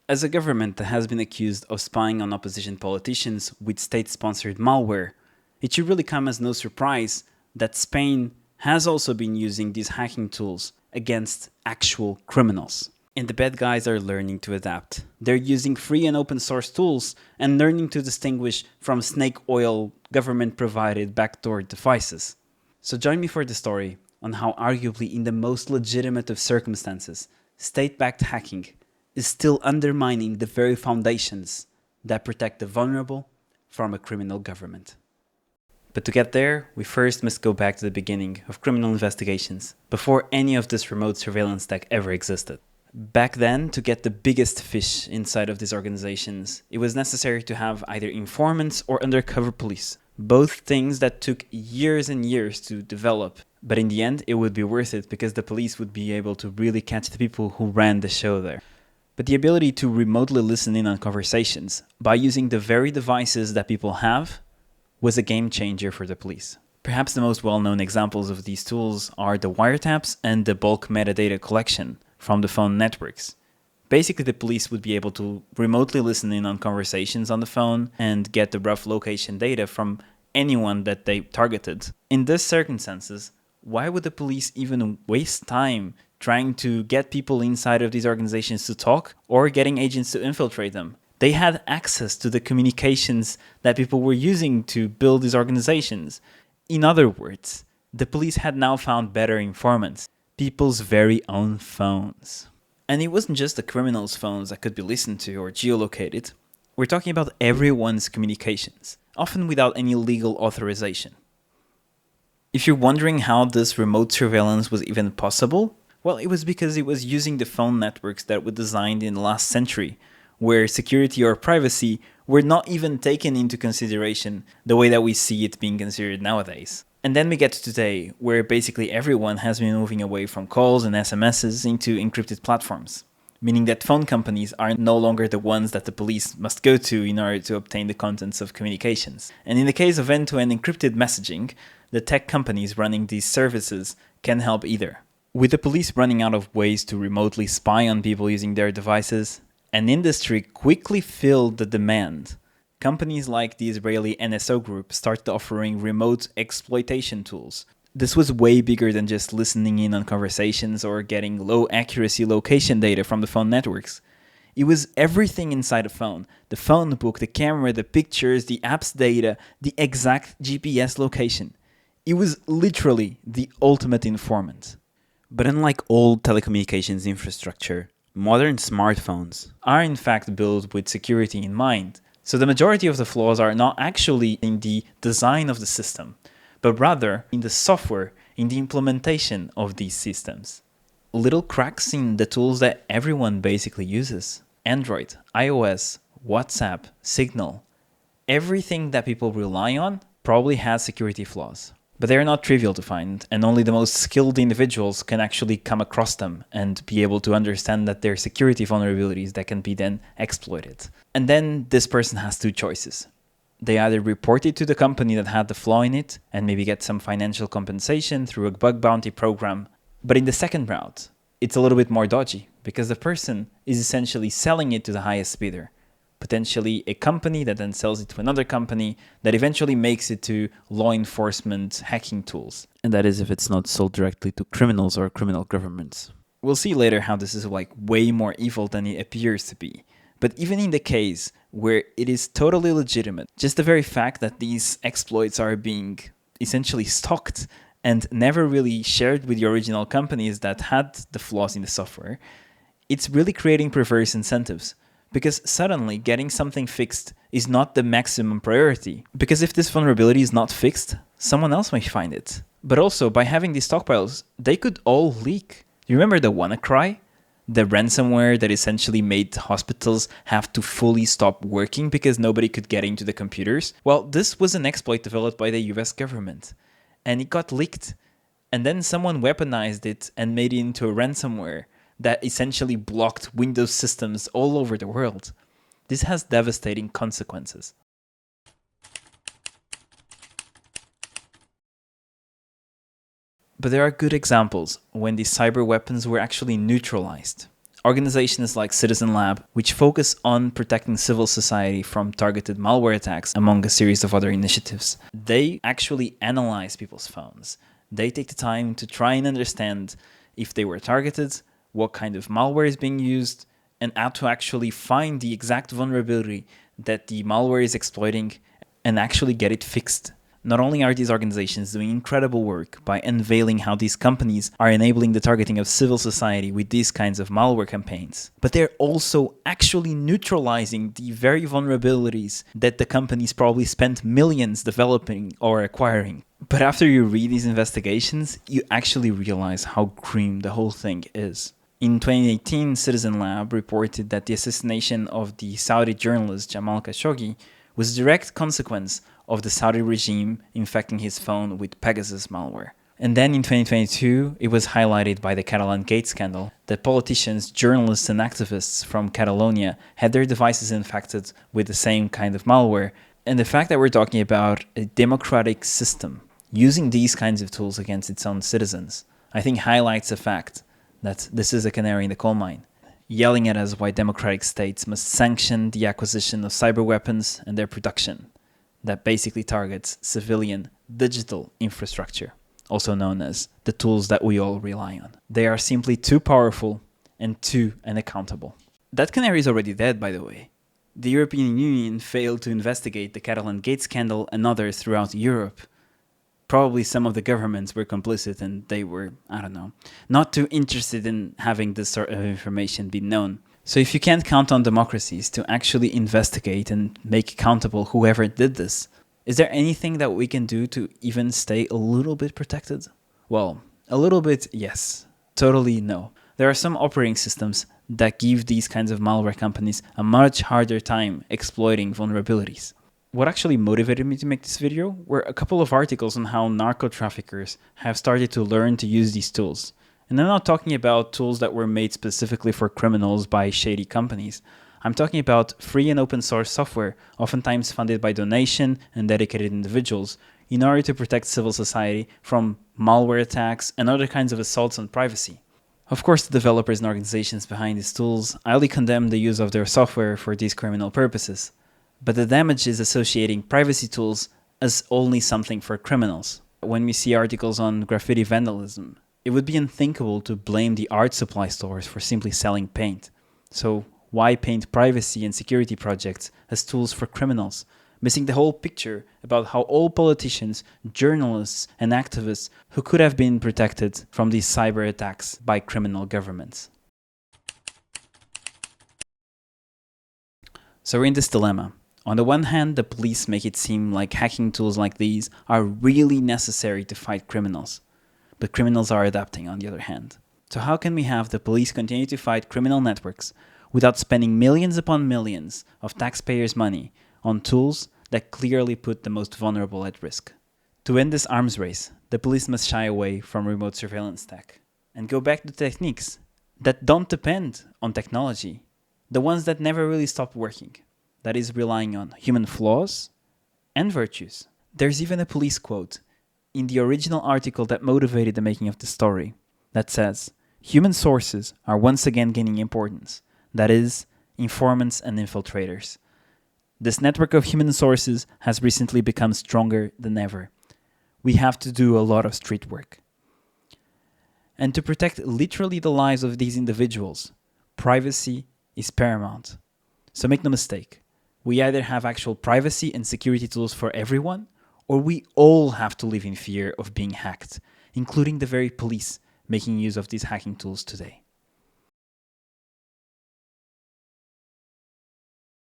As a government that has been accused of spying on opposition politicians with state-sponsored malware, it should really come as no surprise that Spain has also been using these hacking tools against actual criminals. And the bad guys are learning to adapt. They're using free and open source tools and learning to distinguish from snake oil government-provided backdoor devices. So join me for the story on how arguably in the most legitimate of circumstances, state-backed hacking is still undermining the very foundations that protect the vulnerable from a criminal government. But to get there, we first must go back to the beginning of criminal investigations, before any of this remote surveillance tech ever existed. Back then, to get the biggest fish inside of these organizations, it was necessary to have either informants or undercover police, both things that took years and years to develop. But in the end, it would be worth it because the police would be able to really catch the people who ran the show there. But the ability to remotely listen in on conversations by using the very devices that people have was a game changer for the police. Perhaps the most well-known examples of these tools are the wiretaps and the bulk metadata collection from the phone networks. Basically, the police would be able to remotely listen in on conversations on the phone and get the rough location data from anyone that they targeted. In these circumstances, why would the police even waste time trying to get people inside of these organizations to talk or getting agents to infiltrate them? They had access to the communications that people were using to build these organizations. In other words, the police had now found better informants, people's very own phones. And it wasn't just the criminals' phones that could be listened to or geolocated. We're talking about everyone's communications, often without any legal authorization. If you're wondering how this remote surveillance was even possible, well, it was because it was using the phone networks that were designed in the last century, where security or privacy were not even taken into consideration the way that we see it being considered nowadays. And then we get to today, where basically everyone has been moving away from calls and SMSs into encrypted platforms, meaning that phone companies are no longer the ones that the police must go to in order to obtain the contents of communications. And in the case of end-to-end encrypted messaging, the tech companies running these services can help either. With the police running out of ways to remotely spy on people using their devices, an industry quickly filled the demand. Companies like the Israeli NSO group started offering remote exploitation tools. This was way bigger than just listening in on conversations or getting low accuracy location data from the phone networks. It was everything inside a phone. The phone book, the camera, the pictures, the app's data, the exact GPS location. It was literally the ultimate informant. But unlike old telecommunications infrastructure, modern smartphones are in fact built with security in mind. So the majority of the flaws are not actually in the design of the system, but rather in the software, in the implementation of these systems. Little cracks in the tools that everyone basically uses. Android, iOS, WhatsApp, Signal. Everything that people rely on probably has security flaws. But they are not trivial to find, and only the most skilled individuals can actually come across them and be able to understand that they're security vulnerabilities that can be then exploited. And then this person has two choices. They either report it to the company that had the flaw in it and maybe get some financial compensation through a bug bounty program. But in the second route, it's a little bit more dodgy because the person is essentially selling it to the highest bidder. Potentially a company that then sells it to another company that eventually makes it to law enforcement hacking tools. And that is if it's not sold directly to criminals or criminal governments. We'll see later how this is like way more evil than it appears to be. But even in the case where it is totally legitimate, just the very fact that these exploits are being essentially stocked and never really shared with the original companies that had the flaws in the software, it's really creating perverse incentives. Because suddenly getting something fixed is not the maximum priority. Because if this vulnerability is not fixed, someone else might find it. But also, by having these stockpiles, they could all leak. You remember the WannaCry? The ransomware that essentially made hospitals have to fully stop working because nobody could get into the computers? Well, this was an exploit developed by the US government. And it got leaked. And then someone weaponized it and made it into a ransomware that essentially blocked Windows systems all over the world. This has devastating consequences. But there are good examples when these cyber weapons were actually neutralized. Organizations like Citizen Lab, which focus on protecting civil society from targeted malware attacks, among a series of other initiatives, they actually analyze people's phones. They take the time to try and understand if they were targeted, what kind of malware is being used, and how to actually find the exact vulnerability that the malware is exploiting and actually get it fixed. Not only are these organizations doing incredible work by unveiling how these companies are enabling the targeting of civil society with these kinds of malware campaigns, but they're also actually neutralizing the very vulnerabilities that the companies probably spent millions developing or acquiring. But after you read these investigations, you actually realize how grim the whole thing is. In 2018, Citizen Lab reported that the assassination of the Saudi journalist Jamal Khashoggi was a direct consequence of the Saudi regime infecting his phone with Pegasus malware. And then in 2022, it was highlighted by the Catalan Gate scandal that politicians, journalists, and activists from Catalonia had their devices infected with the same kind of malware. And the fact that we're talking about a democratic system using these kinds of tools against its own citizens, I think highlights the fact that this is a canary in the coal mine, yelling at us why democratic states must sanction the acquisition of cyber weapons and their production that basically targets civilian digital infrastructure, also known as the tools that we all rely on. They are simply too powerful and too unaccountable. That canary is already dead, by the way. The European Union failed to investigate the Catalan Gate scandal and others throughout Europe. Probably some of the governments were complicit and they were, I don't know, not too interested in having this sort of information be known. So if you can't count on democracies to actually investigate and make accountable whoever did this, is there anything that we can do to even stay a little bit protected? Well, a little bit, yes. Totally no. There are some operating systems that give these kinds of malware companies a much harder time exploiting vulnerabilities. What actually motivated me to make this video were a couple of articles on how narco-traffickers have started to learn to use these tools. And I'm not talking about tools that were made specifically for criminals by shady companies. I'm talking about free and open source software, oftentimes funded by donation and dedicated individuals, in order to protect civil society from malware attacks and other kinds of assaults on privacy. Of course, the developers and organizations behind these tools highly condemn the use of their software for these criminal purposes. But the damage is associating privacy tools as only something for criminals. When we see articles on graffiti vandalism, it would be unthinkable to blame the art supply stores for simply selling paint. So why paint privacy and security projects as tools for criminals, missing the whole picture about how all politicians, journalists, and activists who could have been protected from these cyber attacks by criminal governments? So we're in this dilemma. On the one hand, the police make it seem like hacking tools like these are really necessary to fight criminals. But criminals are adapting on the other hand. So how can we have the police continue to fight criminal networks without spending millions upon millions of taxpayers' money on tools that clearly put the most vulnerable at risk? To end this arms race, the police must shy away from remote surveillance tech and go back to techniques that don't depend on technology, the ones that never really stopped working. That is relying on human flaws and virtues. There's even a police quote in the original article that motivated the making of the story that says, "Human sources are once again gaining importance. That is, informants and infiltrators. This network of human sources has recently become stronger than ever. We have to do a lot of street work." And to protect literally the lives of these individuals, privacy is paramount. So make no mistake. We either have actual privacy and security tools for everyone, or we all have to live in fear of being hacked, including the very police making use of these hacking tools today.